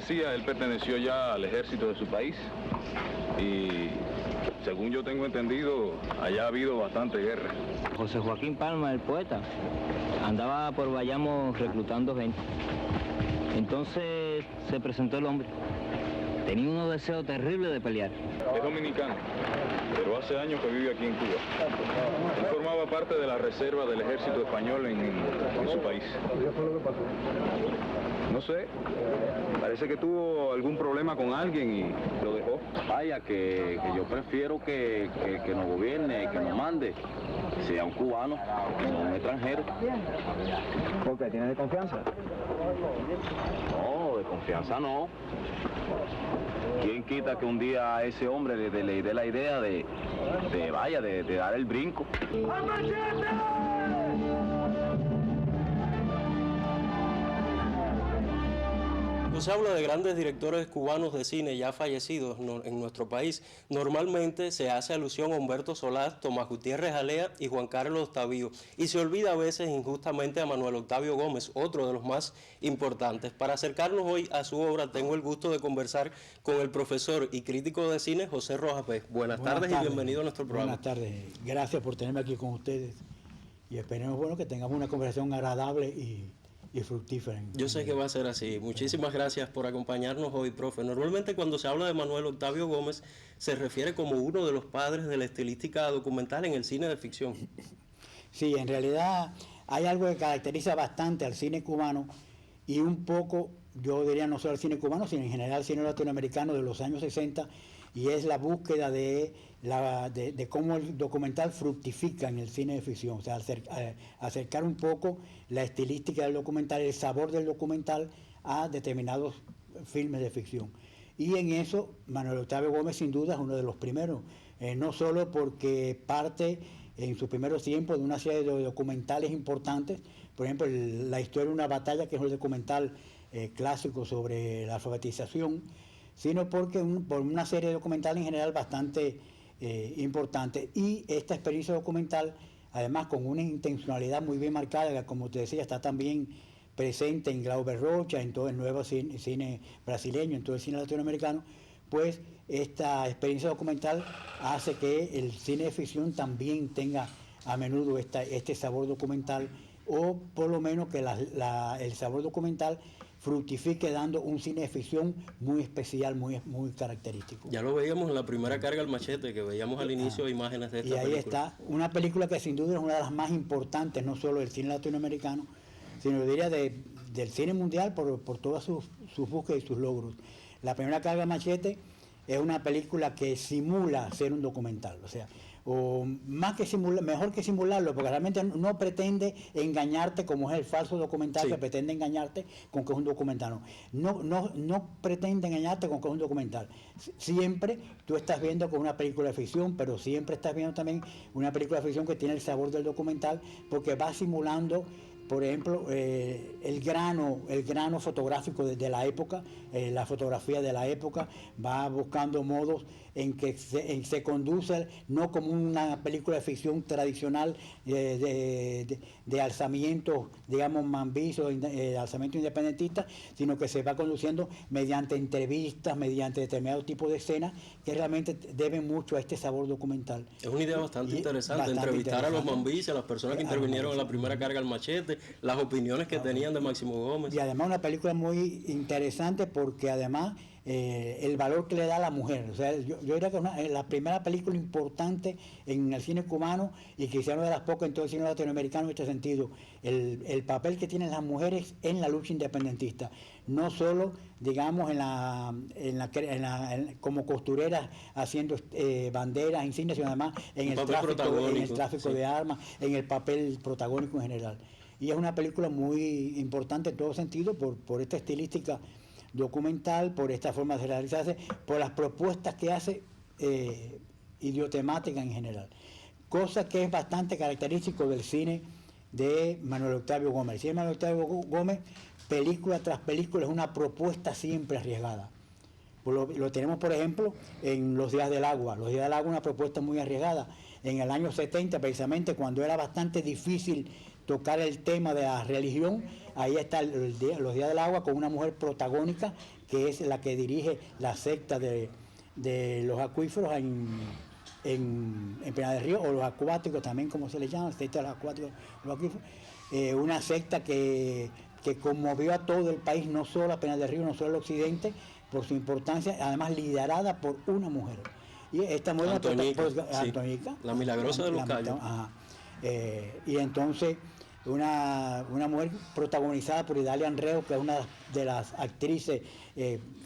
decía, él perteneció ya al ejército de su país y, según yo tengo entendido, allá ha habido bastante guerra. José Joaquín Palma, el poeta, andaba por Bayamo reclutando gente. Entonces se presentó el hombre. Tenía unos deseos terribles de pelear. Es dominicano, pero hace años que vive aquí en Cuba. Él formaba parte de la reserva del ejército español en su país. ¿Qué fue lo que pasó? No sé, parece que tuvo algún problema con alguien y lo dejó. Vaya, que yo prefiero que nos gobierne, que nos mande, sea un cubano, no un extranjero. ¿Por qué? ¿Tienes de confianza? No, de confianza no. ¿Quién quita que un día a ese hombre le dé la idea de dar el brinco? Cuando se habla de grandes directores cubanos de cine ya fallecidos en nuestro país, normalmente se hace alusión a Humberto Solás, Tomás Gutiérrez Alea y Juan Carlos Tavío, y se olvida a veces injustamente a Manuel Octavio Gómez, otro de los más importantes. Para acercarnos hoy a su obra, tengo el gusto de conversar con el profesor y crítico de cine José Rojas Pez. Buenas tardes y bienvenido a nuestro programa. Buenas tardes, gracias por tenerme aquí con ustedes y esperemos que tengamos una conversación agradable y fructífera. Yo sé que va a ser así. Muchísimas gracias por acompañarnos hoy, profe. Normalmente cuando se habla de Manuel Octavio Gómez se refiere como uno de los padres de la estilística documental en el cine de ficción. Sí, en realidad hay algo que caracteriza bastante al cine cubano y un poco, yo diría no solo al cine cubano, sino en general al cine latinoamericano de los años 60, y es la búsqueda de cómo el documental fructifica en el cine de ficción, o sea, acercar un poco la estilística del documental, el sabor del documental a determinados filmes de ficción. Y en eso Manuel Octavio Gómez sin duda es uno de los primeros, no solo porque parte en sus primeros tiempos de una serie de documentales importantes, por ejemplo La historia de una batalla, que es un documental clásico sobre la alfabetización, sino porque por una serie de documentales en general bastante importantes. Y esta experiencia documental, además con una intencionalidad muy bien marcada, que como te decía, está también presente en Glauber Rocha, en todo el nuevo cine brasileño, en todo el cine latinoamericano, pues esta experiencia documental hace que el cine de ficción también tenga a menudo este sabor documental, o por lo menos que el sabor documental fructifique dando un cine de ficción muy especial, muy característico. Ya lo veíamos en la primera carga al machete, que veíamos al inicio imágenes de esta película. Y ahí está, una película que sin duda es una de las más importantes, no solo del cine latinoamericano, sino diría del cine mundial por todas sus búsquedas y sus logros. La primera carga al machete es una película que simula ser un documental, o sea, o más que simular, mejor que simularlo, porque realmente no pretende engañarte como es el falso documental, sí, que pretende engañarte con que es un documental. No pretende engañarte con que es un documental. Siempre tú estás viendo con una película de ficción, pero siempre estás viendo también una película de ficción que tiene el sabor del documental, porque va simulando, por ejemplo, el grano fotográfico de la época, la fotografía de la época, va buscando modos en que se conduce no como una película de ficción tradicional de alzamiento, digamos, mambizo, alzamiento independentista, sino que se va conduciendo mediante entrevistas, mediante determinado tipo de escenas que realmente deben mucho a este sabor documental. Es una idea bastante interesante, entrevistar a los mambis, a las personas que intervinieron en la primera carga al machete, las opiniones que tenían de Máximo Gómez. Y además una película muy interesante porque además el valor que le da a la mujer. O sea, yo diría que es la primera película importante en el cine cubano y quizá una de las pocas en todo el cine latinoamericano en este sentido. El papel que tienen las mujeres en la lucha independentista. No solo, digamos, como costureras haciendo banderas, insignias, sino además en el tráfico de armas, en el papel protagónico en general. Y es una película muy importante en todo sentido por esta estilística documental, por esta forma de realizarse, por las propuestas que hace idiotemática en general. Cosa que es bastante característico del cine de Manuel Octavio Gómez. El cine de Manuel Octavio Gómez, película tras película, es una propuesta siempre arriesgada. Lo tenemos, por ejemplo, en Los días del agua. Los días del agua, una propuesta muy arriesgada. En el año 70, precisamente, cuando era bastante difícil tocar el tema de la religión. Ahí está los Días del Agua, con una mujer protagónica, que es la que dirige la secta de los acuíferos en Pinar del Río, o los acuáticos también, como se les llama, secta de los acuáticos, los acuíferos. Una secta que conmovió a todo el país, no solo a Pinar del Río, no solo al occidente, por su importancia, además liderada por una mujer. Y esta mujer, Antonica, la milagrosa de los Cayos. Y entonces una mujer protagonizada por Idalia Anreo, que es una de las actrices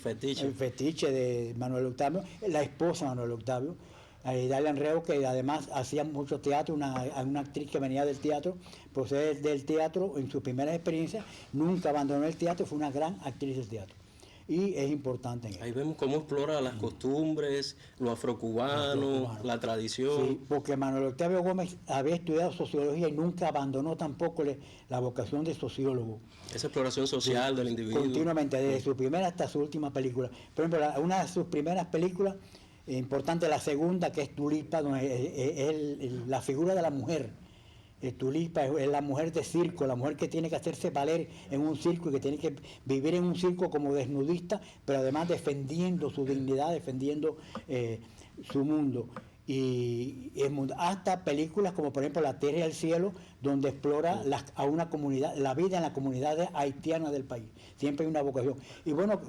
fetiche de Manuel Octavio, la esposa de Manuel Octavio. Idalia Anreo, que además hacía mucho teatro, una actriz que venía del teatro, procede del teatro en sus primeras experiencias, nunca abandonó el teatro, fue una gran actriz del teatro. Y es importante. Ahí vemos cómo explora las costumbres, lo afrocubano, la tradición. Sí, porque Manuel Octavio Gómez había estudiado sociología y nunca abandonó tampoco la vocación de sociólogo. Esa exploración social del individuo. Continuamente, desde su primera hasta su última película. Por ejemplo, una de sus primeras películas, importante, la segunda, que es Tulipa, donde es la figura de la mujer. Tulipa es la mujer de circo, la mujer que tiene que hacerse valer en un circo y que tiene que vivir en un circo como desnudista, pero además defendiendo su dignidad, defendiendo su mundo. Y hasta películas como por ejemplo La Tierra y el Cielo, donde explora a una comunidad, la vida en la comunidad haitiana del país. Siempre hay una vocación. Y bueno,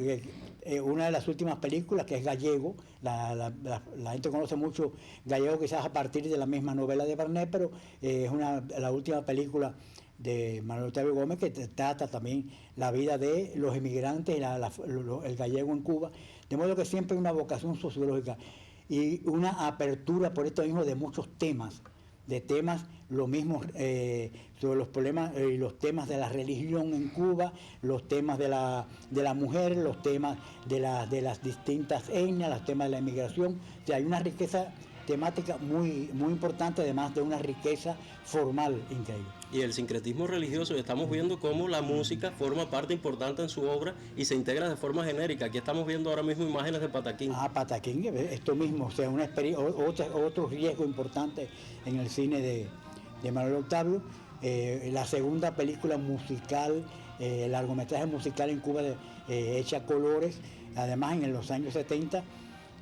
una de las últimas películas, que es Gallego, la gente conoce mucho Gallego quizás a partir de la misma novela de Barnet, pero es la última película de Manuel Octavio Gómez, que trata también la vida de los emigrantes y el gallego en Cuba. De modo que siempre hay una vocación sociológica y una apertura por esto mismo de muchos temas, lo mismo sobre los problemas y los temas de la religión en Cuba, los temas de la mujer, los temas de las distintas etnias, los temas de la inmigración. O sea, hay una riqueza temática muy, muy importante, además de una riqueza formal increíble. Y el sincretismo religioso, estamos viendo cómo la música forma parte importante en su obra y se integra de forma genérica. Aquí estamos viendo ahora mismo imágenes de Pataquín. Pataquín, esto mismo, o sea, otro riesgo importante en el cine de Manuel Octavio. La segunda película musical, largometraje musical en Cuba, hecha a colores, además en los años 70,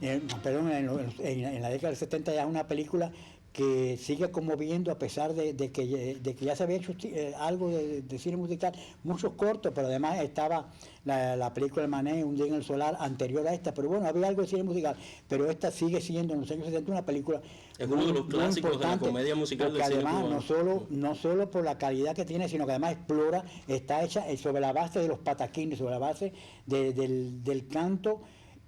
en la década del 70 ya es una película que sigue conmoviendo a pesar de que ya se había hecho algo de cine musical, muchos cortos, pero además estaba la película de Manet, Un día en el solar, anterior a esta, pero bueno, había algo de cine musical, pero esta sigue siendo en los años 70 una película es uno de los clásicos de la comedia musical del cine además cubano. no solo por la calidad que tiene, sino que además explora, está hecha sobre la base de los pataquines, sobre la base del canto.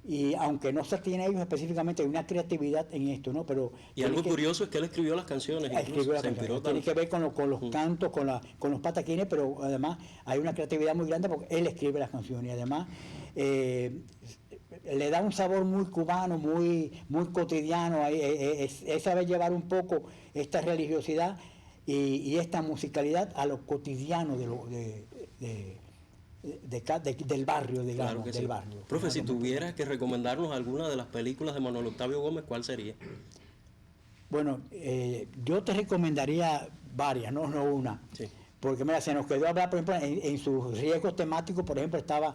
Y aunque no se tiene ellos específicamente, hay una creatividad en esto, ¿no? Pero y algo curioso es que él escribió las canciones. Tiene que ver con los cantos, con los pataquines, pero además hay una creatividad muy grande porque él escribe las canciones y además le da un sabor muy cubano, muy, muy cotidiano. Es saber llevar un poco esta religiosidad y esta musicalidad a lo cotidiano del barrio, digamos, claro que del sí. barrio. Profe, si tuvieras que recomendarnos alguna de las películas de Manuel Octavio Gómez, ¿cuál sería? Bueno, yo te recomendaría varias, no una. Sí. Porque mira, se nos quedó hablar, por ejemplo, en sus riesgos temáticos, por ejemplo, estaba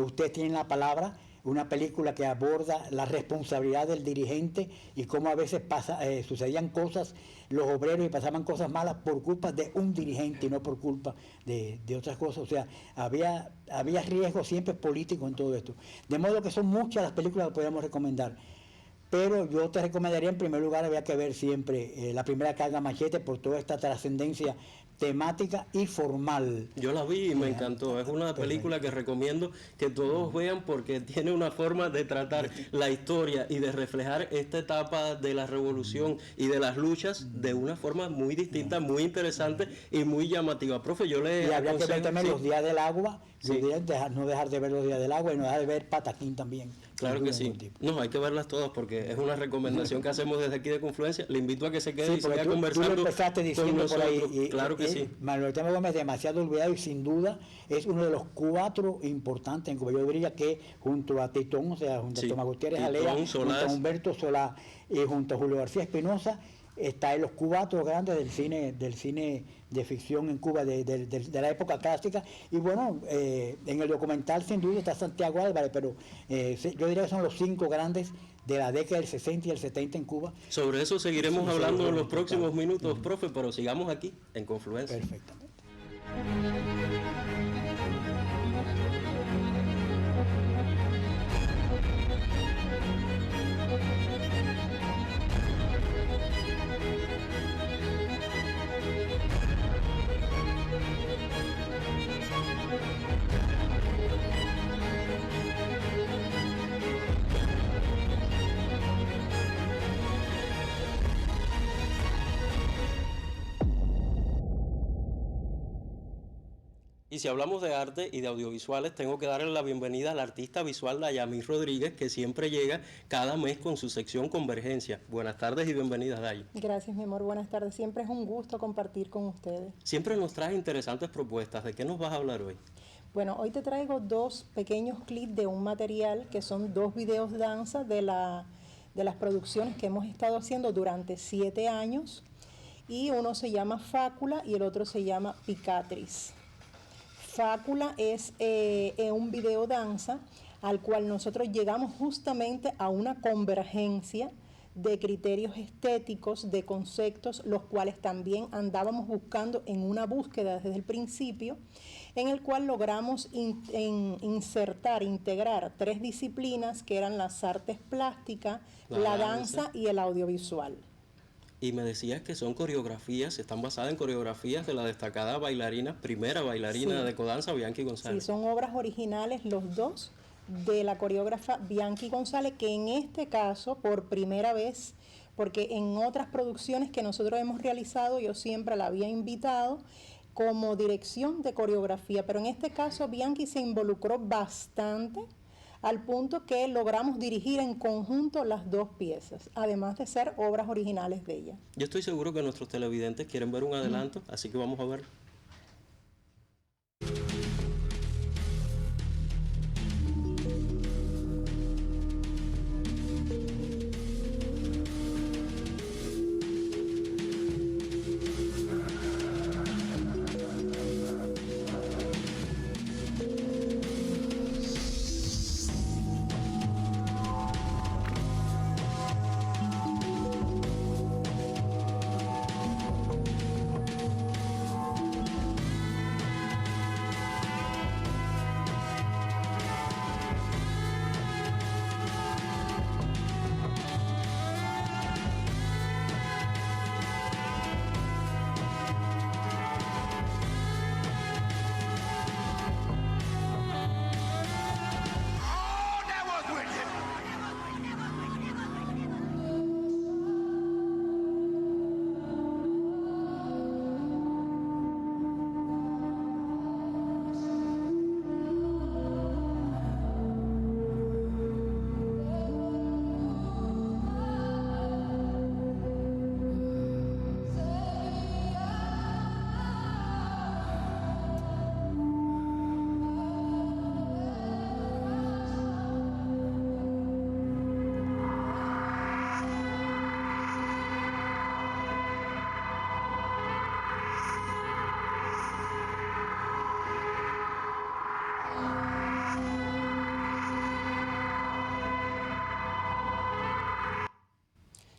Ustedes tienen la palabra, una película que aborda la responsabilidad del dirigente y cómo a veces sucedían cosas, los obreros, y pasaban cosas malas por culpa de un dirigente y no por culpa de otras cosas. O sea, había riesgo siempre político en todo esto. De modo que son muchas las películas que podemos recomendar. Pero yo te recomendaría, en primer lugar, había que ver siempre La primera carga Machete, por toda esta trascendencia temática y formal. Yo la vi y me encantó. Es una película que recomiendo que todos vean porque tiene una forma de tratar la historia y de reflejar esta etapa de la revolución y de las luchas de una forma muy distinta, muy interesante y muy llamativa. Profe, yo le y habría que ver también Los Días del Agua, no dejar de ver Los Días del Agua y no dejar de ver Pataquín también. Claro que sí. No, hay que verlas todas porque es una recomendación que hacemos desde aquí de Confluencia. Le invito a que se quede y siga conversando. Tú lo empezaste diciendo por ahí. Claro que sí. Manuel Octavio Gómez, demasiado olvidado y sin duda es uno de los 4 importantes en Cuba. Yo diría que junto a Titón, o sea, junto a Tomás Gutiérrez Alea, junto a Humberto Solá y junto a Julio García Espinosa, está en los cubatos grandes del cine de ficción en Cuba de la época clásica. Y bueno, en el documental sin duda está Santiago Álvarez, pero yo diría que son los 5 grandes de la década del 60 y el 70 en Cuba. Sobre eso seguiremos hablando en los próximos minutos, profe, pero sigamos aquí en Confluencia. Perfectamente. Y si hablamos de arte y de audiovisuales, tengo que darle la bienvenida al artista visual Dayamil Rodríguez, que siempre llega cada mes con su sección Convergencia. Buenas tardes y bienvenida, Day. Gracias, mi amor. Buenas tardes. Siempre es un gusto compartir con ustedes. Siempre nos traes interesantes propuestas. ¿De qué nos vas a hablar hoy? Bueno, hoy te traigo 2 pequeños clips de un material que son 2 videos danza de las producciones que hemos estado haciendo durante 7 años. Y uno se llama Fácula y el otro se llama Picatris. Fácula es un video danza al cual nosotros llegamos justamente a una convergencia de criterios estéticos, de conceptos, los cuales también andábamos buscando en una búsqueda desde el principio, en el cual logramos integrar 3 disciplinas que eran las artes plásticas, la danza y el audiovisual. Y me decías que son coreografías, están basadas en coreografías de la destacada primera bailarina de ecodanza, Bianchi González. Sí, son obras originales los 2 de la coreógrafa Bianchi González, que en este caso, por primera vez, porque en otras producciones que nosotros hemos realizado, yo siempre la había invitado como dirección de coreografía, pero en este caso Bianchi se involucró bastante, al punto que logramos dirigir en conjunto las 2 piezas, además de ser obras originales de ella. Yo estoy seguro que nuestros televidentes quieren ver un adelanto, así que vamos a ver.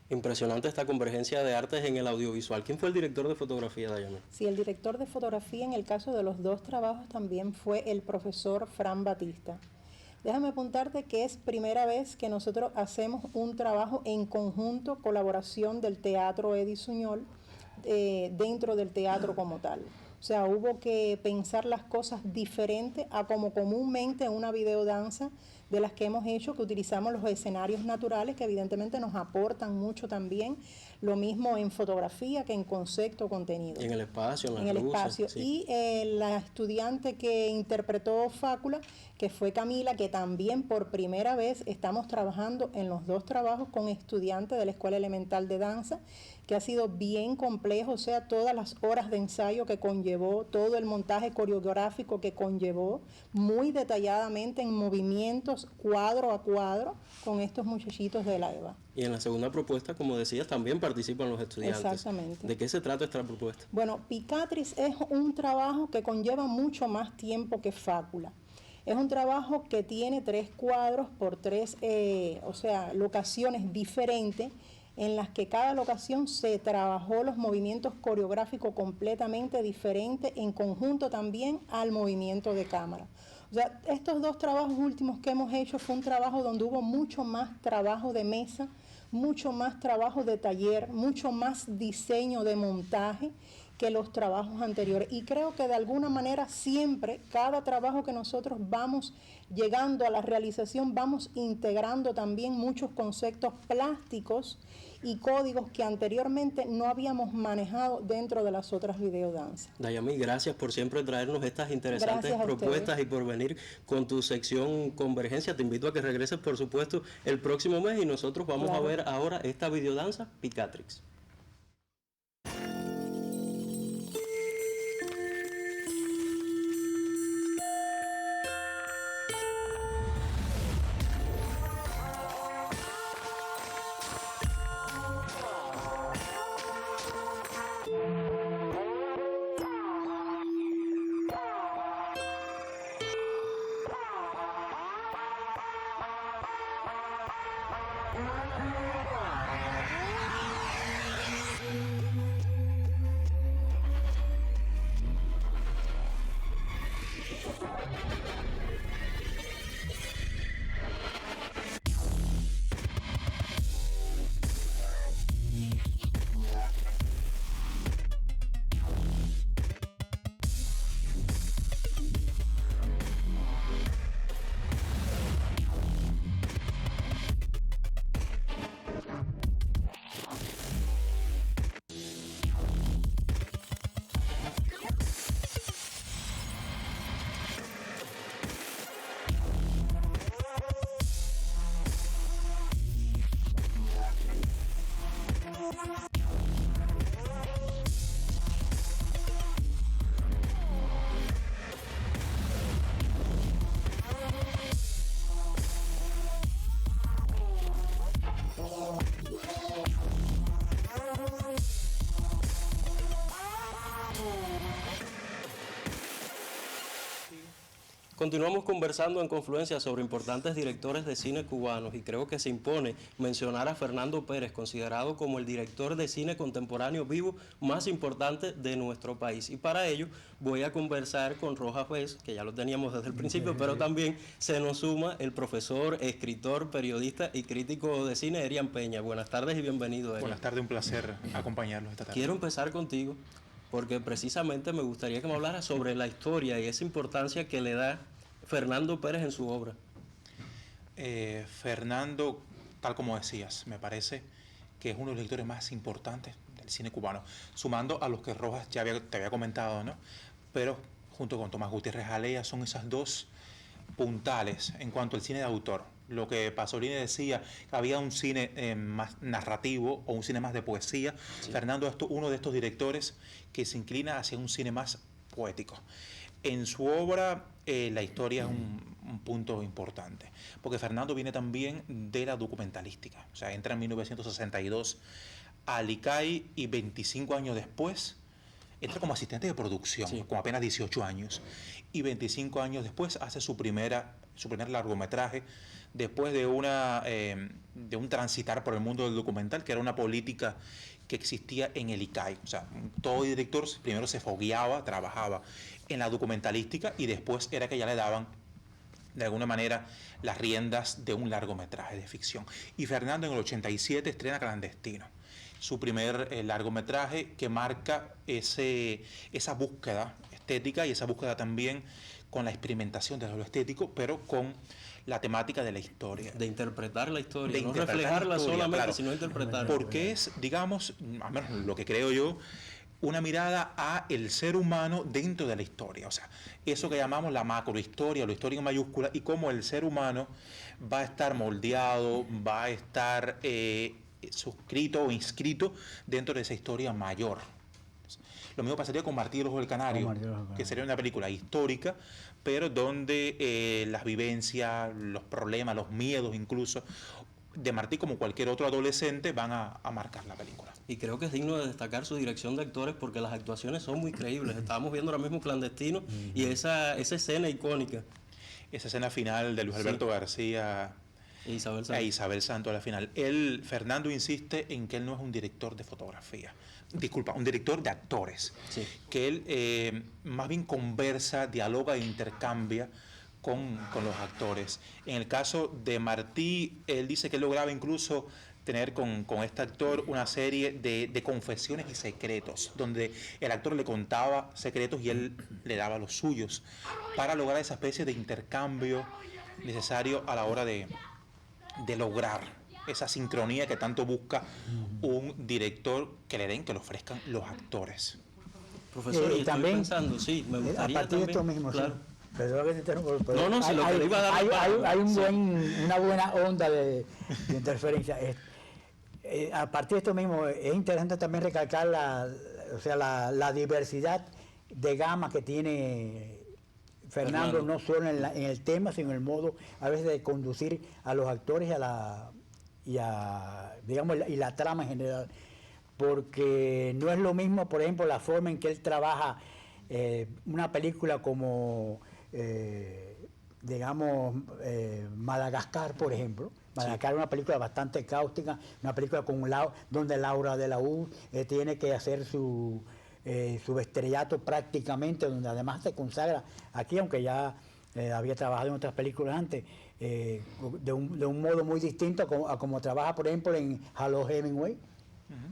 Impresionante esta convergencia de artes en el audiovisual. ¿Quién fue el director de fotografía, Dayana? Sí, el director de fotografía en el caso de los 2 trabajos también fue el profesor Fran Batista. Déjame apuntarte que es primera vez que nosotros hacemos un trabajo en conjunto, colaboración del Teatro Edi Suñol, dentro del teatro como tal. O sea, hubo que pensar las cosas diferentes a como comúnmente en una videodanza de las que hemos hecho, que utilizamos los escenarios naturales, que evidentemente nos aportan mucho también, lo mismo en fotografía que en concepto, contenido. Y en el espacio, en el espacio. Sí. Y la estudiante que interpretó Fácula, que fue Camila, que también por primera vez estamos trabajando en los 2 trabajos con estudiantes de la Escuela Elemental de Danza, que ha sido bien complejo, o sea, todas las horas de ensayo que conllevó, todo el montaje coreográfico que conllevó, muy detalladamente en movimientos cuadro a cuadro con estos muchachitos de la EVA. Y en la segunda propuesta, como decías, también participan los estudiantes. Exactamente. ¿De qué se trata esta propuesta? Bueno, Picatrix es un trabajo que conlleva mucho más tiempo que Fácula. Es un trabajo que tiene 3 cuadros por 3, locaciones diferentes, en las que cada locación se trabajó los movimientos coreográficos completamente diferentes, en conjunto también al movimiento de cámara. O sea, estos 2 trabajos últimos que hemos hecho fue un trabajo donde hubo mucho más trabajo de mesa, mucho más trabajo de taller, mucho más diseño de montaje que los trabajos anteriores. Y creo que de alguna manera siempre, cada trabajo que nosotros vamos llegando a la realización, vamos integrando también muchos conceptos plásticos y códigos que anteriormente no habíamos manejado dentro de las otras videodanzas. Dayami, gracias por siempre traernos estas interesantes propuestas y por venir con tu sección Convergencia. Te invito a que regreses, por supuesto, el próximo mes y nosotros vamos a ver ahora esta videodanza Picatrix. Continuamos conversando en Confluencia sobre importantes directores de cine cubanos y creo que se impone mencionar a Fernando Pérez, considerado como el director de cine contemporáneo vivo más importante de nuestro país. Y para ello voy a conversar con Rojas Vez, que ya lo teníamos desde el principio, pero también se nos suma el profesor, escritor, periodista y crítico de cine, Erian Peña. Buenas tardes y bienvenido, Erian. Buenas tardes, un placer acompañarlos esta tarde. Quiero empezar contigo porque precisamente me gustaría que me hablaras sobre la historia y esa importancia que le da Fernando Pérez en su obra. Fernando, tal como decías, me parece que es uno de los directores más importantes del cine cubano, sumando a los que Rojas ya te había comentado, ¿no? Pero junto con Tomás Gutiérrez Jalea son esas 2 puntales en cuanto al cine de autor. Lo que Pasolini decía, que había un cine más narrativo o un cine más de poesía. Sí. Fernando es uno de estos directores que se inclina hacia un cine más poético. En su obra, la historia es un punto importante, porque Fernando viene también de la documentalística. O sea, entra en 1962 al ICAI y 25 años después entra como asistente de producción, sí, con apenas 18 años. Y 25 años después hace su primer largometraje, después de un transitar por el mundo del documental, que era una política que existía en el ICAI. O sea, todo director primero se fogueaba, trabajaba en la documentalística y después era que ya le daban, de alguna manera, las riendas de un largometraje de ficción. Y Fernando en el 87 estrena Clandestino, su primer largometraje que marca esa búsqueda estética y esa búsqueda también con la experimentación de lo estético, pero con la temática de la historia. De interpretar la historia, no reflejarla solamente, claro, sino interpretarla. Porque es, digamos, al menos lo que creo yo, una mirada a el ser humano dentro de la historia. O sea, eso que llamamos la macrohistoria, la historia en mayúscula, y cómo el ser humano va a estar moldeado, va a estar suscrito o inscrito dentro de esa historia mayor. Lo mismo pasaría con Martí y el Ojo del Canario, que sería una película histórica, pero donde las vivencias, los problemas, los miedos incluso, de Martí, como cualquier otro adolescente, van a marcar la película. Y creo que es digno de destacar su dirección de actores porque las actuaciones son muy creíbles. Estábamos viendo ahora mismo Clandestino y esa escena icónica. Esa escena final de Luis Alberto García e Isabel Santos a la final. Fernando insiste en que él no es un director de fotografía. Disculpa, un director de actores. Sí. Que él más bien conversa, dialoga e intercambia con los actores. En el caso de Martí, él dice que él lograba incluso tener con este actor una serie de confesiones y secretos, donde el actor le contaba secretos y él le daba los suyos, para lograr esa especie de intercambio necesario a la hora de lograr esa sincronía que tanto busca un director, que le ofrezcan los actores. Profesor, y también, pensando, sí, me gustaría a partir también, de esto mismo, claro. sí. Perdón que te interrumpo, pero No, si lo que le iba a dar hay sí. una buena onda de interferencia. A partir de esto mismo, es interesante también recalcar la diversidad de gama que tiene Fernando, no solo en el tema, sino en el modo a veces de conducir a los actores y la trama en general. Porque no es lo mismo, por ejemplo, la forma en que él trabaja una película como, Madagascar, por ejemplo. Madagascar es una película bastante cáustica, una película donde Laura de la U tiene que hacer su estrellato prácticamente, donde además se consagra aquí, aunque ya había trabajado en otras películas antes, de un modo muy distinto a como trabaja, por ejemplo, en Hello Hemingway,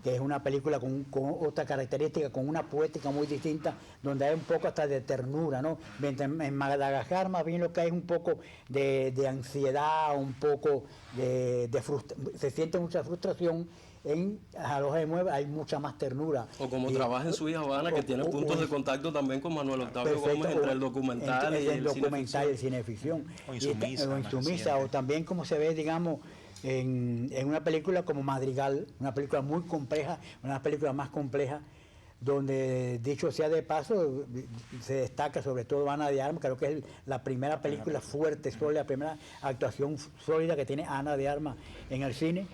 que es una película con otra característica, con una poética muy distinta, donde hay un poco hasta de ternura, ¿no? Mientras en Madagascar más bien lo que hay es un poco de ansiedad, un poco se siente mucha frustración. En Hello Hemingway hay mucha más ternura. O como trabaja en Su Hija Habana, que tiene puntos de contacto también con Manuel Octavio Gómez entre el documental y el cineficción. O Insumisa. O también como se ve, digamos, en una película como Madrigal, una película muy compleja, una película más compleja, donde, dicho sea de paso, se destaca sobre todo Ana de Armas. Creo que es la primera película fuerte, sólida, la primera actuación sólida que tiene Ana de Armas en el cine.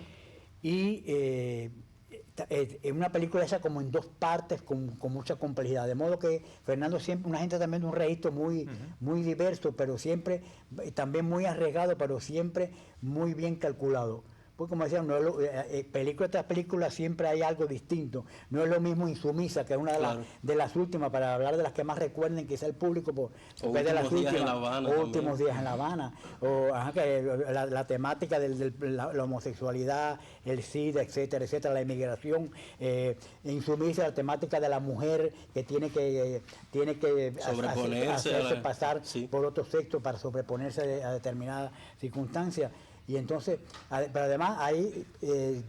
Y en una película esa como en dos partes con mucha complejidad, de modo que Fernando siempre, una gente también de un registro muy diverso, pero siempre también muy arriesgado, pero siempre muy bien calculado. Pues como decía, película tras película siempre hay algo distinto. No es lo mismo Insumisa, que es una de las últimas, para hablar de las que más recuerden quizá el público, de las últimas, Últimos días en La Habana, o la temática de la homosexualidad, el SIDA, etcétera, la inmigración. Insumisa, la temática de la mujer que tiene que hacerse pasar por otro sexo para sobreponerse a determinadas circunstancias. Y entonces, pero además hay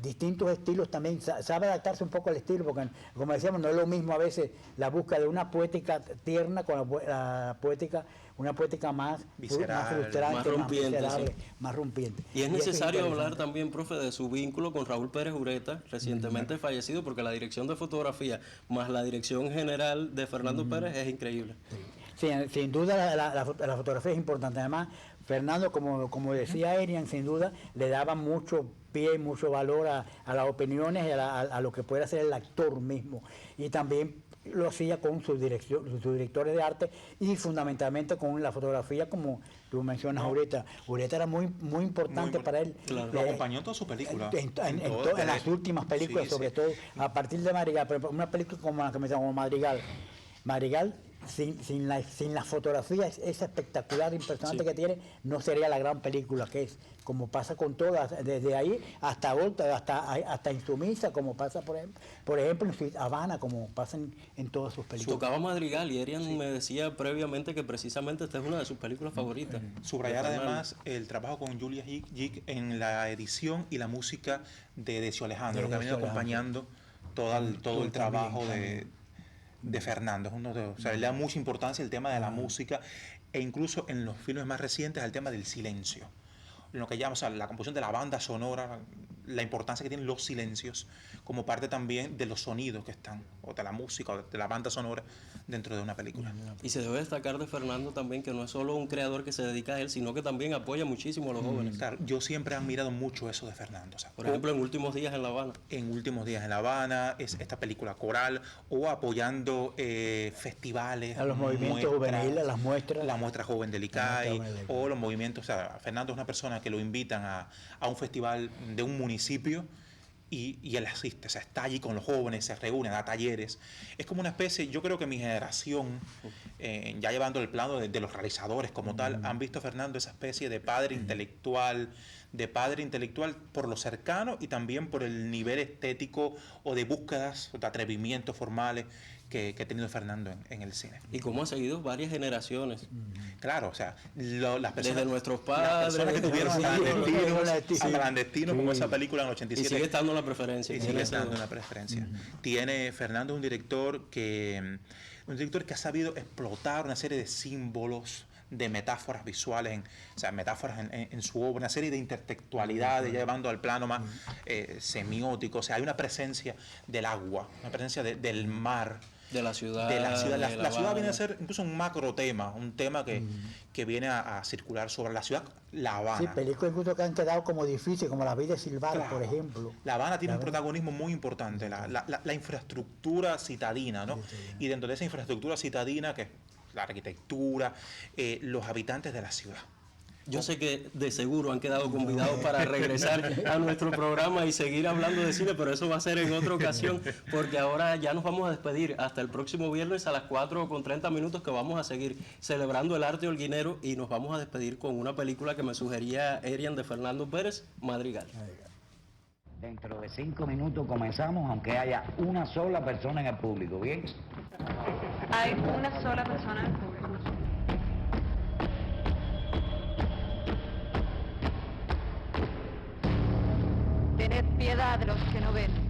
distintos estilos también, sabe adaptarse un poco al estilo, porque como decíamos, no es lo mismo a veces la búsqueda de una poética tierna con una poética más frustrante, más rompiente. Y es necesario hablar también, profe, de su vínculo con Raúl Pérez Ureta, recientemente fallecido, porque la dirección de fotografía más la dirección general de Fernando Pérez es increíble. Sí, sin duda la fotografía es importante. Además, Fernando, como decía Erian, sin duda le daba mucho pie y mucho valor a las opiniones y a lo que puede hacer el actor mismo. Y también lo hacía con sus directores de arte y fundamentalmente con la fotografía, como tú mencionas ahorita. Ureta era muy importante para él. Claro. Lo acompañó en todas sus películas. En las últimas películas, sobre todo, a partir de Madrigal. Pero una película como la que me llamo Madrigal. Sin la fotografía, esa espectacular, impresionante que tiene, no sería la gran película que es, como pasa con todas, desde ahí hasta Insumisa, como pasa por ejemplo en Habana, como pasa en todas sus películas. Tocaba Madrigal y Erian me decía previamente que precisamente esta es una de sus películas favoritas. Subrayar además el trabajo con Julia Hick en la edición y la música de Decio Alejandro, que ha venido acompañando todo el trabajo de Fernando. Le da mucha importancia el tema de la música, e incluso en los filmes más recientes al tema del silencio, lo que llamamos la composición de la banda sonora, la importancia que tienen los silencios como parte también de los sonidos que están, o de la música, o de la banda sonora dentro de una película. Y se debe destacar de Fernando también que no es solo un creador que se dedica a él, sino que también apoya muchísimo a los jóvenes. Claro, yo siempre he admirado mucho eso de Fernando. O sea, Por ejemplo, en Últimos Días en La Habana. En Últimos Días en La Habana, es esta película coral, o apoyando festivales, A los movimientos juveniles, las muestras. La muestra joven del ICAI, o los movimientos. O sea, Fernando es una persona que lo invitan a un festival de un municipio y él asiste, o sea, está allí con los jóvenes, se reúne, da talleres. Es como una especie, yo creo que mi generación, ya llevando el plano de los realizadores como tal, han visto a Fernando esa especie de padre intelectual por lo cercano y también por el nivel estético o de búsquedas, de atrevimientos formales que ha tenido Fernando en el cine. Y cómo ha seguido varias generaciones. Claro, o sea, las personas... Desde nuestros padres... Las personas que tuvieron clandestinos, como esa película en el 87. Y sigue estando en la preferencia. Y sigue estando en la preferencia. Tiene Fernando un director que ha sabido explotar una serie de símbolos, de metáforas visuales, o sea, metáforas en su obra, una serie de intertextualidades, ya llevando al plano más semiótico. O sea, hay una presencia del agua, una presencia del mar, de la ciudad. La ciudad viene a ser incluso un macro tema, un tema que viene a circular sobre la ciudad, La Habana. Sí, películas incluso que han quedado como difíciles, como La vida de Silvar, claro, por ejemplo. La Habana tiene un protagonismo muy importante, la infraestructura citadina, ¿no? Y dentro de esa infraestructura citadina, que es la arquitectura, los habitantes de la ciudad. Yo sé que de seguro han quedado convidados para regresar a nuestro programa y seguir hablando de cine, pero eso va a ser en otra ocasión, porque ahora ya nos vamos a despedir hasta el próximo viernes a las 4:30 que vamos a seguir celebrando el arte holguinero, y nos vamos a despedir con una película que me sugería Erian, de Fernando Pérez, Madrigal. Dentro de 5 minutos comenzamos, aunque haya una sola persona en el público, ¿bien? Hay una sola persona en el público. Tened piedad de los que no ven.